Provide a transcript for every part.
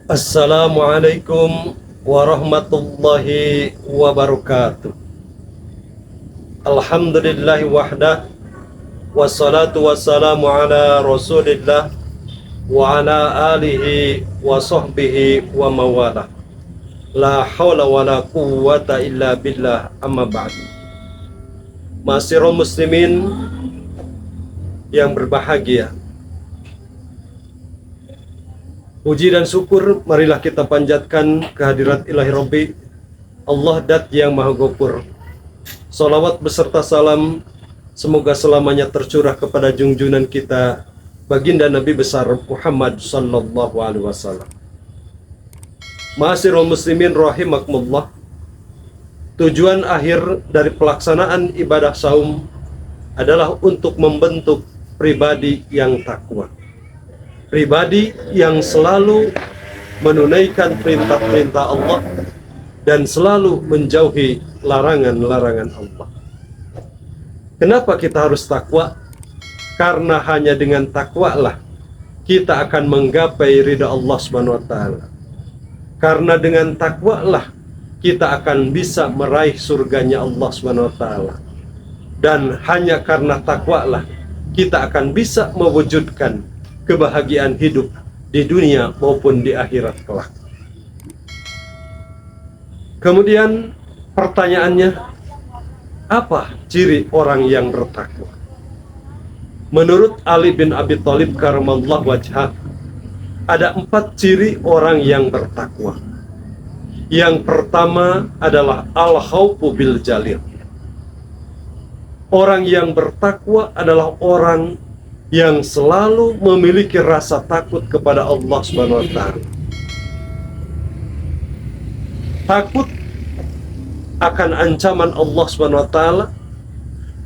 Assalamualaikum warahmatullahi wabarakatuh. Alhamdulillahi wahdah, wassalatu wassalamu ala rasulillah wa ala alihi wa sahbihi wa mawalah. La hawla wa la quwwata illa billah, amma ba'd. Ma'asyiral muslimin yang berbahagia, puji dan syukur marilah kita panjatkan kehadirat ilahi Rabbi Allah Dat yang Maha Ghafur. Salawat beserta salam semoga selamanya tercurah kepada junjungan kita baginda Nabi besar Muhammad sallallahu alaihi wasallam. Ma'asyiral muslimin rahimakumullah. Tujuan akhir dari pelaksanaan ibadah saum adalah untuk membentuk pribadi yang takwa, pribadi yang selalu menunaikan perintah-perintah Allah dan selalu menjauhi larangan-larangan Allah. Kenapa kita harus takwa? Karena hanya dengan takwa lah kita akan menggapai ridha Allah Subhanahu wa taala. Karena dengan takwa lah kita akan bisa meraih surganya Allah Subhanahu wa taala. Dan hanya karena takwa lah kita akan bisa mewujudkan kebahagiaan hidup di dunia maupun di akhirat kelak. Kemudian pertanyaannya, apa ciri orang yang bertakwa? Menurut Ali bin Abi Thalib karamallahu wajhah, ada 4 ciri orang yang bertakwa. Yang pertama adalah al-khaufu bil jalil. Orang yang bertakwa adalah orang yang selalu memiliki rasa takut kepada Allah Subhanahu wa taala. Takut akan ancaman Allah Subhanahu wa taala,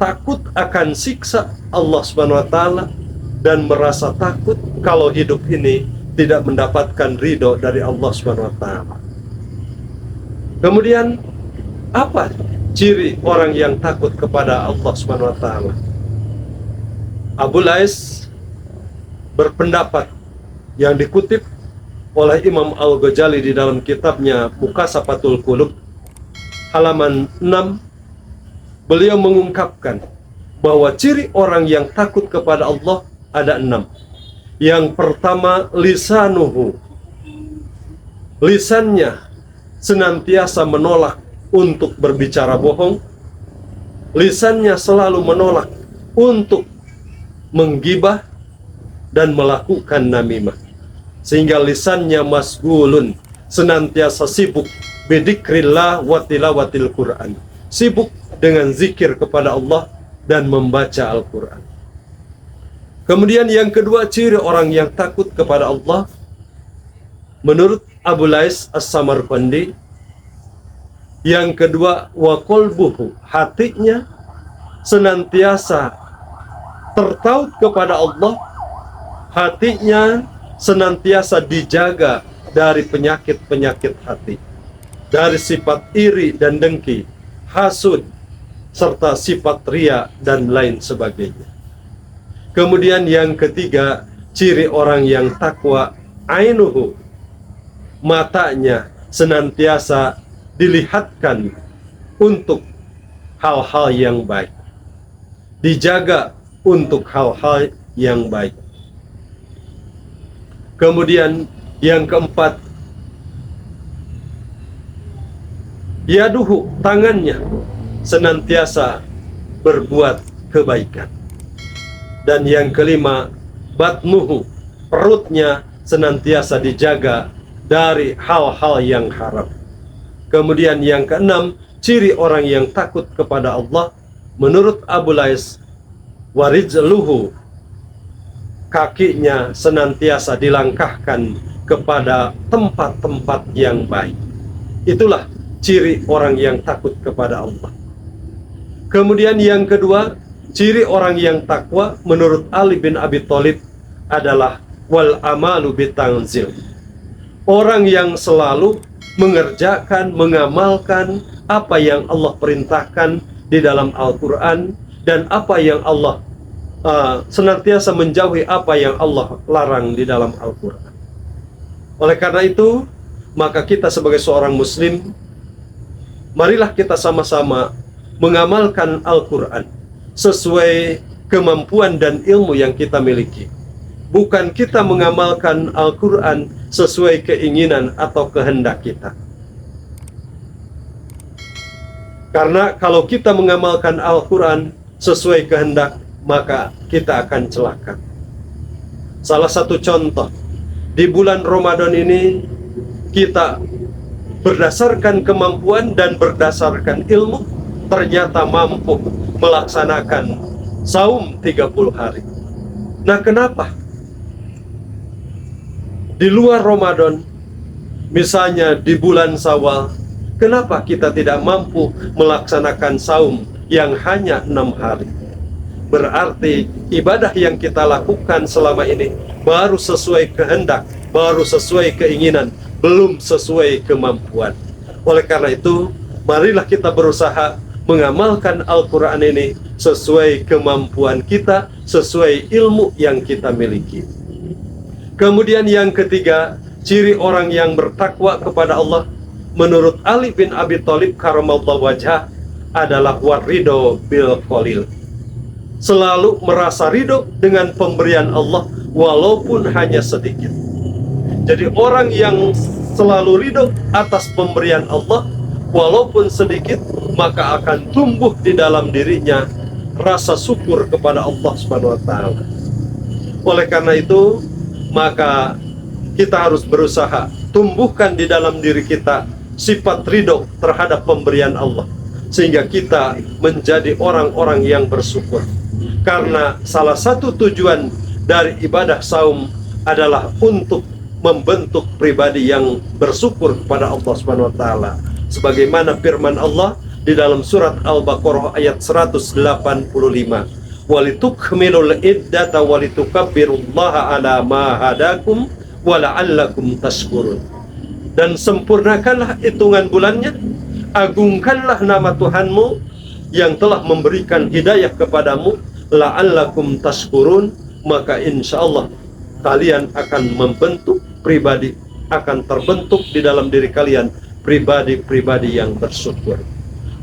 takut akan siksa Allah Subhanahu wa taala, dan merasa takut kalau hidup ini tidak mendapatkan ridho dari Allah Subhanahu wa taala. Kemudian apa ciri orang yang takut kepada Allah Subhanahu wa taala? Abu Lais berpendapat yang dikutip oleh Imam Al-Ghazali di dalam kitabnya Mukasafatul Qulub halaman 6, beliau mengungkapkan bahwa ciri orang yang takut kepada Allah ada 6. Yang pertama, lisanuhu. Lisannya senantiasa menolak untuk berbicara bohong. Lisannya selalu menolak untuk menggibah dan melakukan namimah, sehingga lisannya masgulun, senantiasa sibuk bidikrillah wa tilawatil Quran, sibuk dengan zikir kepada Allah dan membaca Al-Quran. Kemudian yang kedua ciri orang yang takut kepada Allah, menurut Abu Lais As-Samarqandi, yang kedua wa qalbuhu, hatinya senantiasa tertaut kepada Allah, hatinya senantiasa dijaga dari penyakit-penyakit hati, dari sifat iri dan dengki, hasud, serta sifat ria dan lain sebagainya. Kemudian yang ketiga ciri orang yang takwa, ainuhu, matanya senantiasa dilihatkan untuk hal-hal yang baik, dijaga untuk hal-hal yang baik. Kemudian yang keempat, yaduhu, tangannya senantiasa berbuat kebaikan. Dan yang kelima, batnuhu, perutnya senantiasa dijaga dari hal-hal yang haram. Kemudian yang keenam, ciri orang yang takut kepada Allah, menurut Abu Lais, warijluhu, kakinya senantiasa dilangkahkan kepada tempat-tempat yang baik. Itulah ciri orang yang takut kepada Allah. Kemudian yang kedua, ciri orang yang takwa menurut Ali bin Abi Thalib adalah wal amalu bitanzil. Orang yang selalu mengerjakan, mengamalkan apa yang Allah perintahkan di dalam Al-Quran dan apa yang Allah senantiasa menjauhi apa yang Allah larang di dalam Al-Quran. Oleh karena itu, maka kita sebagai seorang muslim, marilah kita sama-sama mengamalkan Al-Quran sesuai kemampuan dan ilmu yang kita miliki. Bukan kita mengamalkan Al-Quran sesuai keinginan atau kehendak kita. Karena kalau kita mengamalkan Al-Quran sesuai kehendak, maka kita akan celaka. Salah satu contoh, di bulan Ramadan ini kita berdasarkan kemampuan dan berdasarkan ilmu ternyata mampu melaksanakan saum 30 hari. Nah, kenapa? Di luar Ramadan, misalnya di bulan Syawal, kenapa kita tidak mampu melaksanakan saum yang hanya 6 hari? Berarti ibadah yang kita lakukan selama ini baru sesuai kehendak, baru sesuai keinginan, belum sesuai kemampuan. Oleh karena itu, marilah kita berusaha mengamalkan Al-Quran ini sesuai kemampuan kita, sesuai ilmu yang kita miliki. Kemudian yang ketiga, ciri orang yang bertakwa kepada Allah menurut Ali bin Abi Thalib karamallahu wajhah adalah warido bil qalil. Selalu merasa ridho dengan pemberian Allah walaupun hanya sedikit. Jadi orang yang selalu ridho atas pemberian Allah walaupun sedikit, maka akan tumbuh di dalam dirinya rasa syukur kepada Allah Subhanahu wa taala. Oleh karena itu, maka kita harus berusaha tumbuhkan di dalam diri kita sifat ridho terhadap pemberian Allah, sehingga kita menjadi orang-orang yang bersyukur. Karena salah satu tujuan dari ibadah saum adalah untuk membentuk pribadi yang bersyukur kepada Allah Subhanahu wa taala. Sebagaimana firman Allah di dalam surat Al-Baqarah ayat 185, walitukmilul iddata walitukabbirullaha ala ma hadakum wa la'allakum tashkurun. Dan sempurnakanlah hitungan bulannya, agungkanlah nama Tuhanmu yang telah memberikan hidayah kepadamu, la'allakum tashkurun, maka insyaallah kalian akan membentuk pribadi, akan terbentuk di dalam diri kalian pribadi-pribadi yang bersyukur.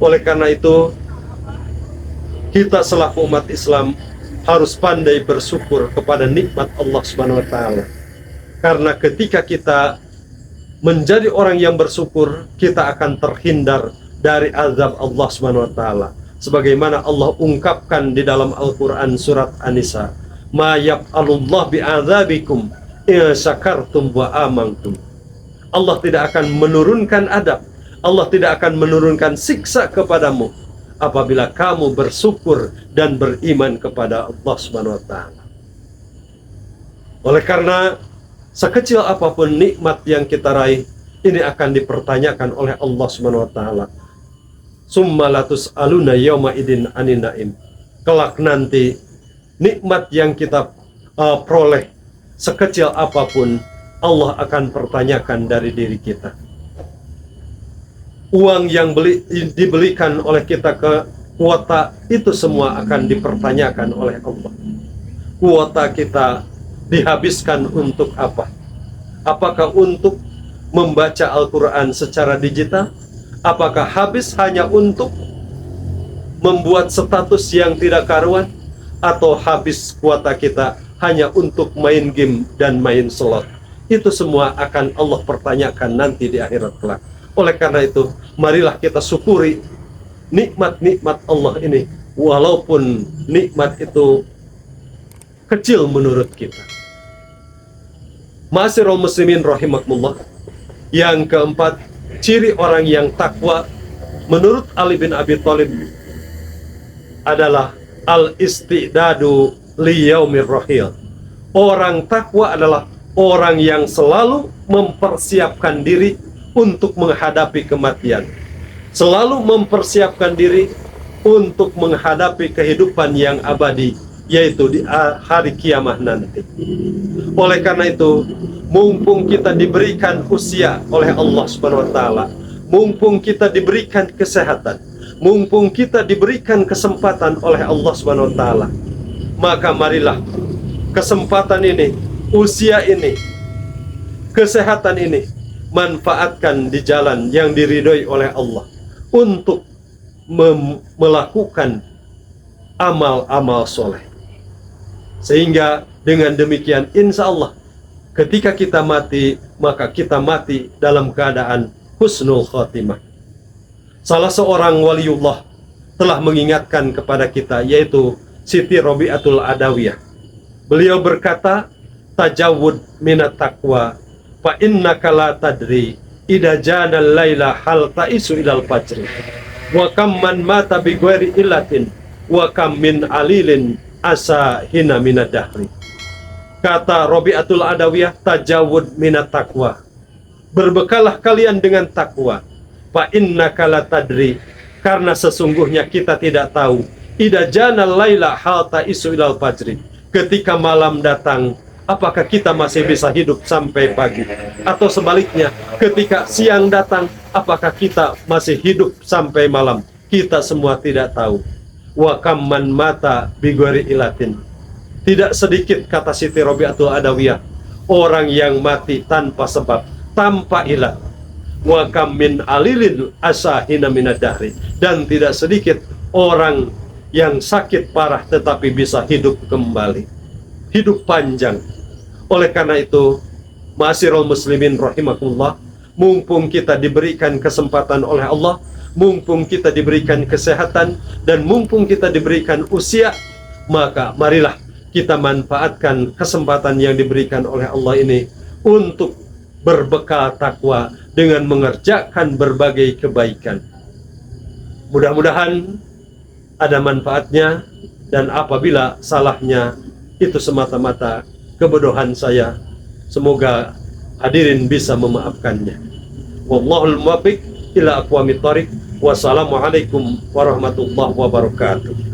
Oleh karena itu, kita selaku umat Islam harus pandai bersyukur kepada nikmat Allah Subhanahu wa taala. Karena ketika kita menjadi orang yang bersyukur, kita akan terhindar dari azab Allah Subhanahu wa taala. Sebagaimana Allah ungkapkan di dalam Al-Qur'an surat An-Nisa, "Ma yaf'alullah bi'adzabikum in syakartum wa amantum." Allah tidak akan menurunkan adab, Allah tidak akan menurunkan siksa kepadamu apabila kamu bersyukur dan beriman kepada Allah Subhanahu wa taala. Oleh karena sekecil apapun nikmat yang kita raih, ini akan dipertanyakan oleh Allah Subhanahu wa taala. Summa latus aluna yauma idin anin naim. Kelak nanti nikmat yang kita peroleh sekecil apapun, Allah akan pertanyakan dari diri kita. Uang yang dibelikan oleh kita ke kuota, itu semua akan dipertanyakan oleh Allah. Kuota kita dihabiskan untuk apa? Apakah untuk membaca Al-Quran secara digital? Apakah habis hanya untuk membuat status yang tidak karuan? Atau habis kuota kita hanya untuk main game dan main slot? Itu semua akan Allah pertanyakan nanti di akhirat kelak. Oleh karena itu, marilah kita syukuri nikmat-nikmat Allah ini, walaupun nikmat itu kecil menurut kita. Ma'asyiral muslimin rahimakumullah. Yang keempat, ciri orang yang takwa menurut Ali bin Abi Thalib adalah al-istidadu liyaumir rahil. Orang takwa adalah orang yang selalu mempersiapkan diri untuk menghadapi kematian, selalu mempersiapkan diri untuk menghadapi kehidupan yang abadi, yaitu di hari kiamat nanti. Oleh karena itu, mumpung kita diberikan usia oleh Allah Subhanahu wa taala, mumpung kita diberikan kesehatan, mumpung kita diberikan kesempatan oleh Allah Subhanahu wa taala, maka marilah kesempatan ini, usia ini kesehatan ini manfaatkan di jalan yang diridhoi oleh Allah untuk melakukan amal-amal soleh. Sehingga dengan demikian insya Allah ketika kita mati, maka kita mati dalam keadaan husnul khotimah. Salah seorang waliullah telah mengingatkan kepada kita, yaitu Siti Robi'atul Adawiyah. Beliau berkata, tajawud minat taqwa fa innaka la tadri idza jana al-laila hal ta'isu ilal fajri wa kam man mata bi ghairi illatin wa kam min alilin asa hina minad dahri. Kata Robi'atul Adawiyah, tajawud minat taqwa, berbekalah kalian dengan takwa. Fa innaka la tadri, karena sesungguhnya kita tidak tahu, idza jana al-laila hal ta'isu ilal fajri, ketika malam datang apakah kita masih bisa hidup sampai pagi, atau sebaliknya ketika siang datang apakah kita masih hidup sampai malam. Kita semua tidak tahu. Wa kam man mata bi ghairi ilatin, tidak sedikit, kata Siti Robi'atul Adawiyah, orang yang mati tanpa sebab, tanpa ilat. Wa kam min alilin asahina minad dahri, dan tidak sedikit orang yang sakit parah tetapi bisa hidup kembali, hidup panjang. Oleh karena itu, ma'asyiral muslimin rahimakumullah, mumpung kita diberikan kesempatan oleh Allah, mumpung kita diberikan kesehatan, dan mumpung kita diberikan usia, maka marilah kita manfaatkan kesempatan yang diberikan oleh Allah ini untuk berbekal takwa dengan mengerjakan berbagai kebaikan. Mudah-mudahan ada manfaatnya, dan apabila salahnya itu semata-mata kebodohan saya, semoga hadirin bisa memaafkannya. Wallahul muwaffiq ila aqwamit thoriq. Wassalamualaikum warahmatullahi wabarakatuh.